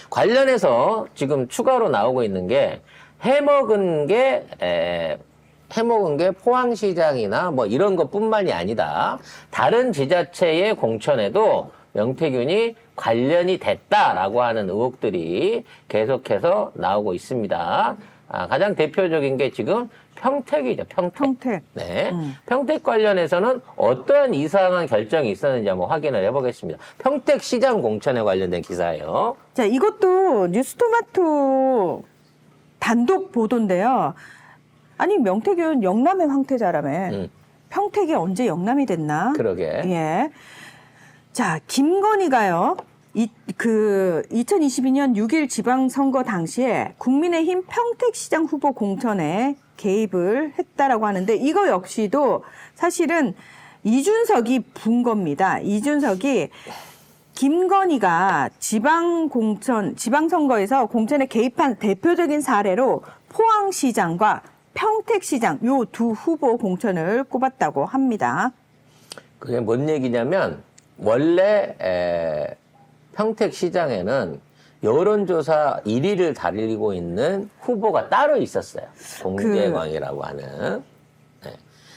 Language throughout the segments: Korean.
관련해서 지금 추가로 나오고 있는 게 해먹은 게 포항시장이나 뭐 이런 것뿐만이 아니다. 다른 지자체의 공천에도 명태균이 관련이 됐다라고 하는 의혹들이 계속해서 나오고 있습니다. 가장 대표적인 게 지금 평택이죠. 평택. 네. 평택 관련해서는 어떠한 이상한 결정이 있었는지 한번 확인을 해보겠습니다. 평택시장 공천에 관련된 기사예요. 자, 이것도 뉴스토마토 단독 보도인데요. 아니, 명태균 영남의 황태자라며. 평택이 언제 영남이 됐나? 그러게. 예. 자, 김건희가요. 2022년 6일 지방선거 당시에 국민의힘 평택시장 후보 공천에 개입을 했다라고 하는데 이거 역시도 사실은 이준석이 분 겁니다. 이준석이 김건희가 지방선거에서 공천에 개입한 대표적인 사례로 포항시장과 평택시장 요 두 후보 공천을 꼽았다고 합니다. 그게 뭔 얘기냐면 원래 평택시장에는 여론조사 1위를 달리고 있는 후보가 따로 있었어요. 공재광이라고 하는. 네.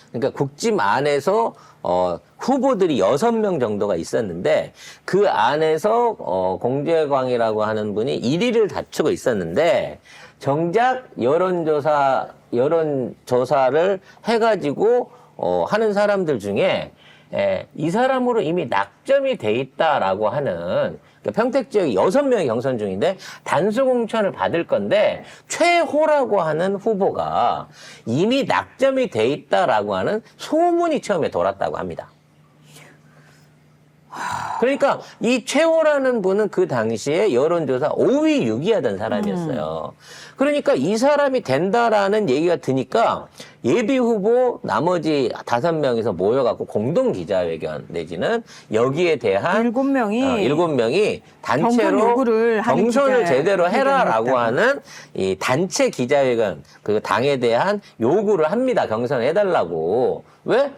그러니까 국짐 안에서 후보들이 6명 정도가 있었는데 그 안에서 공재광이라고 하는 분이 1위를 다투고 있었는데 정작 여론조사를 해가지고 하는 사람들 중에 이 사람으로 이미 낙점이 돼 있다라고 하는 평택 지역이 6명이 경선 중인데 단수 공천을 받을 건데 최호라고 하는 후보가 이미 낙점이 돼 있다라고 하는 소문이 처음에 돌았다고 합니다. 그러니까 이 최호라는 분은 그 당시에 여론조사 5위, 6위 하던 사람이었어요. 그러니까 이 사람이 된다라는 얘기가 드니까 예비 후보 나머지 5명에서 모여갖고 공동 기자회견 내지는 여기에 대한 7명이 단체로 경선을 제대로 해라라고 하는 이 단체 기자회견 그 당에 대한 요구를 합니다. 경선을 해달라고. 왜?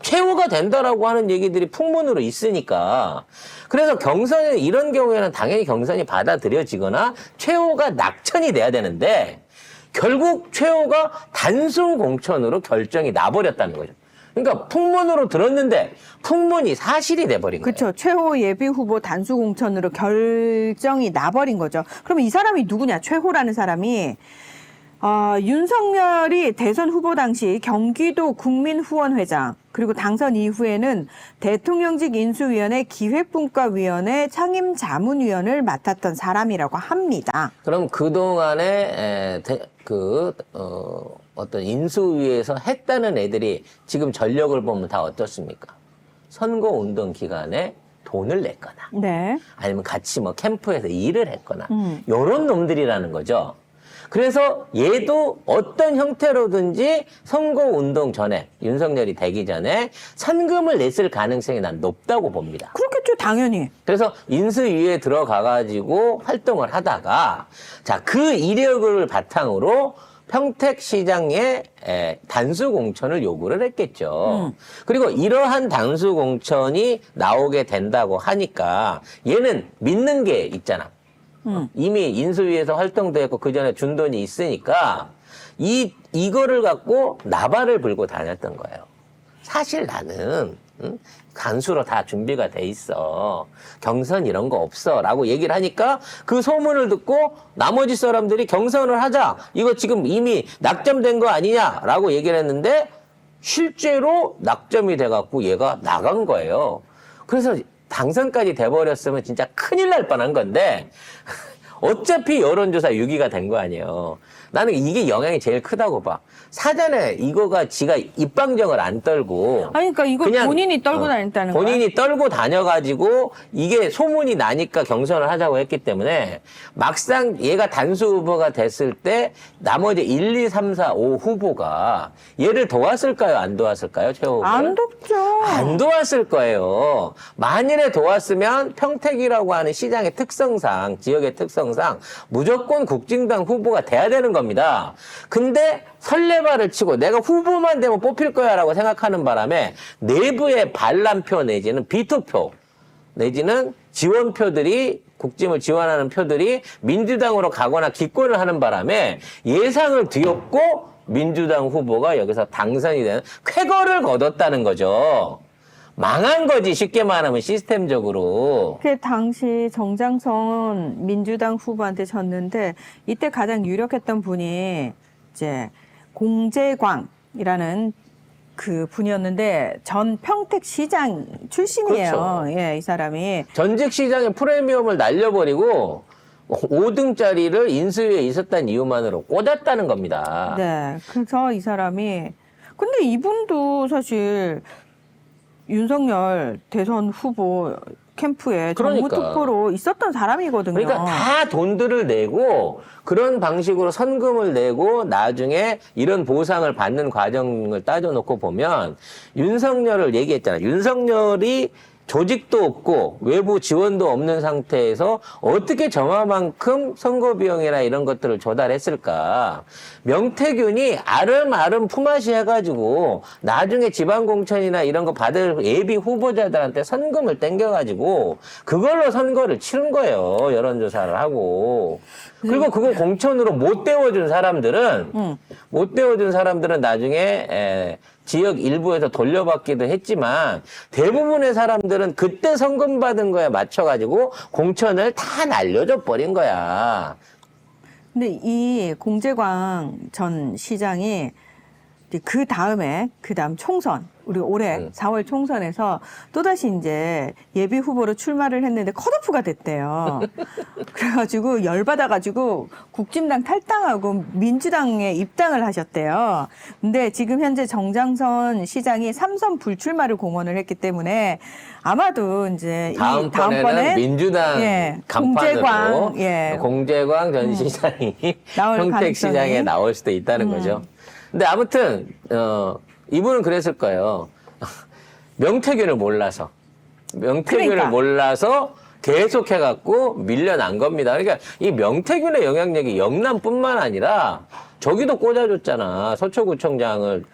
최후가 된다라고 하는 얘기들이 풍문으로 있으니까. 그래서 경선에 이런 경우에는 당연히 경선이 받아들여지거나 최후가 낙천이 돼야 되는데 결국 최후가 단수 공천으로 결정이 나버렸다는 거죠. 그러니까 풍문으로 들었는데 풍문이 사실이 돼버린 거예요. 그렇죠. 최호 예비 후보 단수 공천으로 결정이 나버린 거죠. 그럼 이 사람이 누구냐? 최호라는 사람이 윤석열이 대선 후보 당시 경기도 국민후원회장 그리고 당선 이후에는 대통령직 인수위원회 기획분과위원회 창임자문위원을 맡았던 사람이라고 합니다. 그럼 그동안에 어떤 인수위에서 했다는 애들이 지금 전력을 보면 다 어떻습니까? 선거운동 기간에 돈을 냈거나 네. 아니면 같이 뭐 캠프에서 일을 했거나 이런 놈들이라는 거죠. 그래서 얘도 어떤 형태로든지 선거운동 전에 윤석열이 되기 전에 선금을 냈을 가능성이 난 높다고 봅니다. 그렇겠죠. 당연히. 그래서 인수위에 들어가가지고 활동을 하다가 자, 그 이력을 바탕으로 평택시장에 단수 공천을 요구를 했겠죠. 그리고 이러한 단수 공천이 나오게 된다고 하니까 얘는 믿는 게 있잖아. 이미 인수위에서 활동도 했고 그 전에 준 돈이 있으니까 이거를 갖고 나발을 불고 다녔던 거예요. 사실 나는 간수로 다 준비가 돼 있어. 경선 이런 거 없어. 라고 얘기를 하니까 그 소문을 듣고 나머지 사람들이 경선을 하자. 이거 지금 이미 낙점된 거 아니냐. 라고 얘기를 했는데 실제로 낙점이 돼갖고 얘가 나간 거예요. 그래서 당선까지 돼버렸으면 진짜 큰일 날 뻔한 건데 어차피 여론조사 6위가 된 거 아니에요. 나는 이게 영향이 제일 크다고 봐. 사전에 이거가 지가 입방정을 안 떨고. 아니, 그러니까 이거 그냥, 본인이 떨고 다녔다는 거야? 본인이 떨고 다녀가지고 이게 소문이 나니까 경선을 하자고 했기 때문에 막상 얘가 단수 후보가 됐을 때 나머지 1, 2, 3, 4, 5 후보가 얘를 도왔을까요? 안 도왔을까요? 최 후보? 안 돕죠. 안 도왔을 거예요. 만일에 도왔으면 평택이라고 하는 시장의 특성상, 지역의 특성상 무조건 국진당 후보가 돼야 되는 겁니다. 근데 설레발을 치고 내가 후보만 되면 뽑힐 거야 라고 생각하는 바람에 내부의 반란표 내지는 비투표 내지는 지원표들이 국짐을 지원하는 표들이 민주당으로 가거나 기권을 하는 바람에 예상을 뒤엎고 민주당 후보가 여기서 당선이 되는 쾌거를 거뒀다는 거죠. 망한 거지, 쉽게 말하면 시스템적으로. 그 당시 정장선 민주당 후보한테 졌는데 이때 가장 유력했던 분이 이제 공재광이라는 그 분이었는데 전 평택시장 출신이에요. 그렇죠. 예, 이 사람이. 전직 시장의 프리미엄을 날려버리고 5등짜리를 인수위에 있었다는 이유만으로 꽂았다는 겁니다. 네. 그래서 이 사람이 근데 이분도 사실 윤석열 대선 후보 캠프에 그러니까. 정무 투표로 있었던 사람이거든요. 그러니까 다 돈들을 내고 그런 방식으로 선금을 내고 나중에 이런 보상을 받는 과정을 따져놓고 보면 윤석열을 얘기했잖아요. 윤석열이 조직도 없고 외부 지원도 없는 상태에서 어떻게 저만큼 선거 비용이나 이런 것들을 조달했을까. 명태균이 아름아름 품앗이 해가지고 나중에 지방공천이나 이런 거 받을 예비 후보자들한테 선금을 땡겨가지고 그걸로 선거를 치른 거예요. 여론조사를 하고. 그리고 그거 공천으로 못 떼워준 사람들은 나중에 지역 일부에서 돌려받기도 했지만 대부분의 사람들은 그때 선금 받은 거에 맞춰가지고 공천을 다 날려줘 버린 거야. 근데 이 공재광 전 시장이 그 다음 총선, 우리 올해 4월 총선에서 또다시 이제 예비 후보로 출마를 했는데 컷오프가 됐대요. 그래가지고 열받아가지고 국진당 탈당하고 민주당에 입당을 하셨대요. 근데 지금 현재 정장선 시장이 3선 불출마를 공언을 했기 때문에 아마도 이제 다음번에는 민주당 예, 간판으로 예. 공재광 전 시장이 나올 평택시장에 가능성이. 나올 수도 있다는 거죠. 근데 아무튼 이분은 그랬을 거예요. 명태균을 몰라서 그러니까. 계속 해갖고 밀려난 겁니다. 그러니까 이 명태균의 영향력이 영남뿐만 아니라 저기도 꽂아줬잖아. 서초구청장을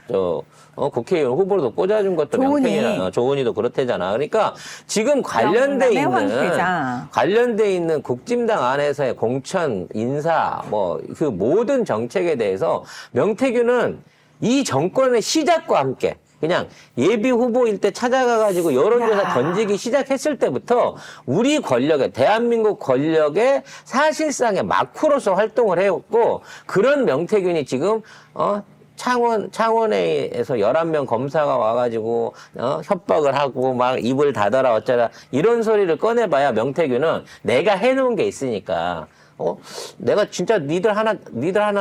국회의원 후보로도 꽂아준 것도 명태균이나 조은이도 그렇대잖아. 그러니까 지금 관련돼 있는 국짐당 안에서의 공천 인사 그 모든 정책에 대해서 명태균은 이 정권의 시작과 함께 그냥 예비 후보일 때 찾아가가지고 여론조사 던지기 시작했을 때부터 우리 권력의 대한민국 권력의 사실상의 마크로서 활동을 해왔고 그런 명태균이 지금 창원회에서 11명 검사가 와가지고 협박을 하고 막 입을 닫아라 어쩌라 이런 소리를 꺼내봐야 명태균은 내가 해놓은 게 있으니까 내가 진짜 니들 하나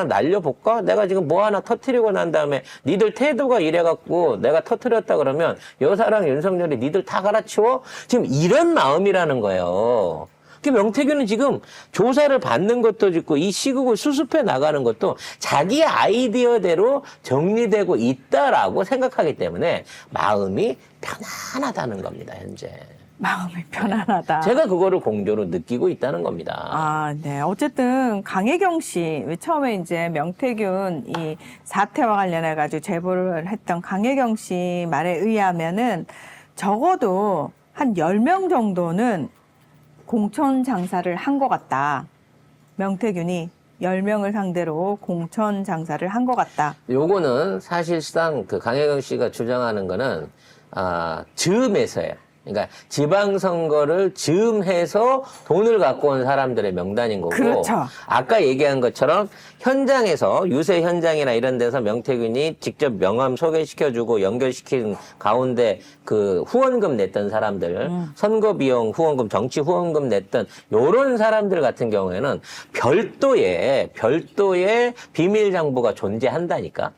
날려볼까? 내가 지금 뭐 하나 터트리고 난 다음에 니들 태도가 이래갖고 내가 터트렸다 그러면 여사랑 윤석열이 니들 다 갈아치워? 지금 이런 마음이라는 거예요. 명태균은 지금 조사를 받는 것도 있고 이 시국을 수습해 나가는 것도 자기 아이디어대로 정리되고 있다라고 생각하기 때문에 마음이 편안하다는 겁니다, 현재. 마음이 편안하다. 제가 그거를 공조로 느끼고 있다는 겁니다. 아, 네. 어쨌든 강혜경 씨, 처음에 이제 명태균 이 사태와 관련해가지고 제보를 했던 강혜경 씨 말에 의하면은 적어도 한 10명 정도는 공천 장사를 한 것 같다. 명태균이 10명을 상대로 공천 장사를 한 것 같다. 요거는 사실상 그 강혜경 씨가 주장하는 거는 즈음에서예요. 그러니까 지방선거를 즈음해서 돈을 갖고 온 사람들의 명단인 거고 그렇죠. 아까 얘기한 것처럼 현장에서 유세 현장이나 이런 데서 명태균이 직접 명함 소개시켜주고 연결시킨 가운데 그 후원금 냈던 사람들 선거 비용 후원금 정치 후원금 냈던 요런 사람들 같은 경우에는 별도의 비밀 장부가 존재한다니까.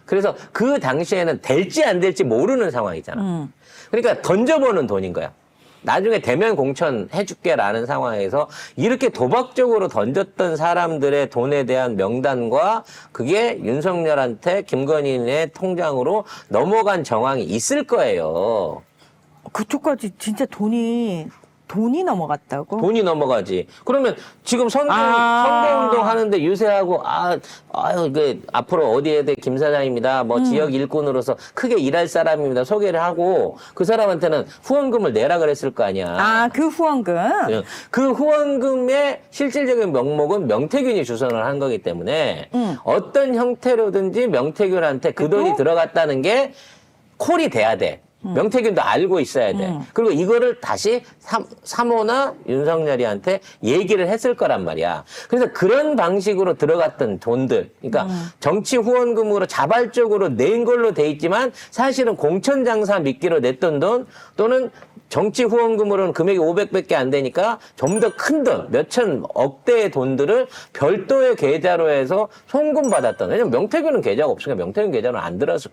그래서 그 당시에는 될지 안 될지 모르는 상황이잖아. 그러니까 던져보는 돈인 거야. 나중에 대면 공천 해줄게라는 상황에서 이렇게 도박적으로 던졌던 사람들의 돈에 대한 명단과 그게 윤석열한테 김건희의 통장으로 넘어간 정황이 있을 거예요. 그쪽까지 진짜 돈이 돈이 넘어갔다고? 돈이 넘어가지. 그러면 지금 선거운동 하는데 유세하고, 앞으로 어디에 대 김 사장입니다. 뭐 지역 일꾼으로서 크게 일할 사람입니다. 소개를 하고 그 사람한테는 후원금을 내라 그랬을 거 아니야. 그 후원금? 그 후원금의 실질적인 명목은 명태균이 주선을 한 거기 때문에 어떤 형태로든지 명태균한테 그 돈이 들어갔다는 게 콜이 돼야 돼. 명태균도 알고 있어야 돼. 그리고 이거를 다시 사모나 윤석열이한테 얘기를 했을 거란 말이야. 그래서 그런 방식으로 들어갔던 돈들, 그러니까 정치 후원금으로 자발적으로 낸 걸로 돼 있지만 사실은 공천장사 미끼로 냈던 돈 또는 정치 후원금으로는 금액이 500밖에 안 되니까 좀 더 큰 돈, 몇천 억대의 돈들을 별도의 계좌로 해서 송금 받았던. 왜냐면 명태균은 계좌가 없으니까 명태균 계좌는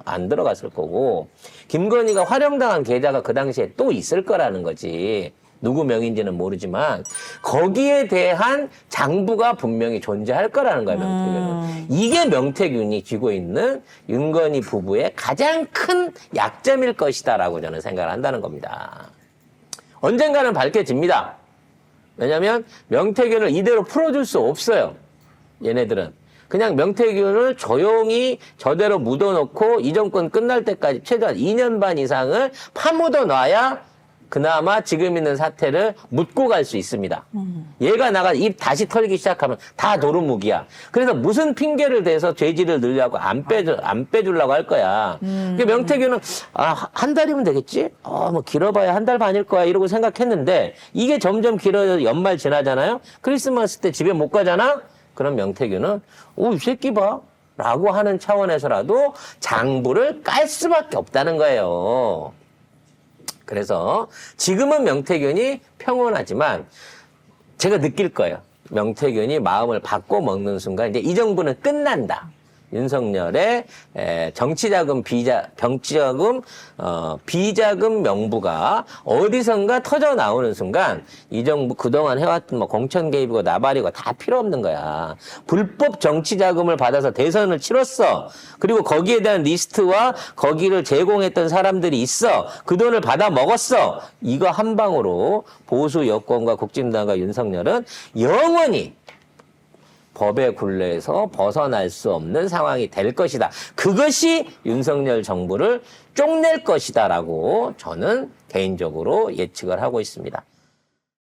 안 들어갔을 거고 김건희가 활용당한 계좌가 그 당시에 또 있을 거라는 거지. 누구 명인지는 모르지만 거기에 대한 장부가 분명히 존재할 거라는 거야, 명태균은. 이게 명태균이 쥐고 있는 윤건희 부부의 가장 큰 약점일 것이다라고 저는 생각을 한다는 겁니다. 언젠가는 밝혀집니다. 왜냐하면 명태균을 이대로 풀어줄 수 없어요. 얘네들은. 그냥 명태균을 조용히 저대로 묻어놓고 이 정권 끝날 때까지 최소한 2년 반 이상을 파묻어 놔야 그나마 지금 있는 사태를 묻고 갈 수 있습니다. 얘가 나가 입 다시 털기 시작하면 다 도루묵이야. 그래서 무슨 핑계를 대서 죄질을 늘려고 안 빼주려고 할 거야. 명태균은 한 달이면 되겠지? 뭐 길어봐야 한 달 반일 거야 이러고 생각했는데 이게 점점 길어져 연말 지나잖아요. 크리스마스 때 집에 못 가잖아? 그럼 명태균은 이 새끼 봐 라고 하는 차원에서라도 장부를 깔 수밖에 없다는 거예요. 그래서 지금은 명태균이 평온하지만 제가 느낄 거예요. 명태균이 마음을 바꿔 먹는 순간 이제 이 정부는 끝난다. 윤석열의 정치자금 비자금 명부가 어디선가 터져 나오는 순간 이 정부 그동안 해왔던 뭐 공천 개입이고 나발이고 다 필요 없는 거야. 불법 정치자금을 받아서 대선을 치렀어. 그리고 거기에 대한 리스트와 거기를 제공했던 사람들이 있어. 그 돈을 받아 먹었어. 이거 한 방으로 보수 여권과 국진당과 윤석열은 영원히 법의 굴레에서 벗어날 수 없는 상황이 될 것이다. 그것이 윤석열 정부를 쪽낼 것이다라고 저는 개인적으로 예측을 하고 있습니다.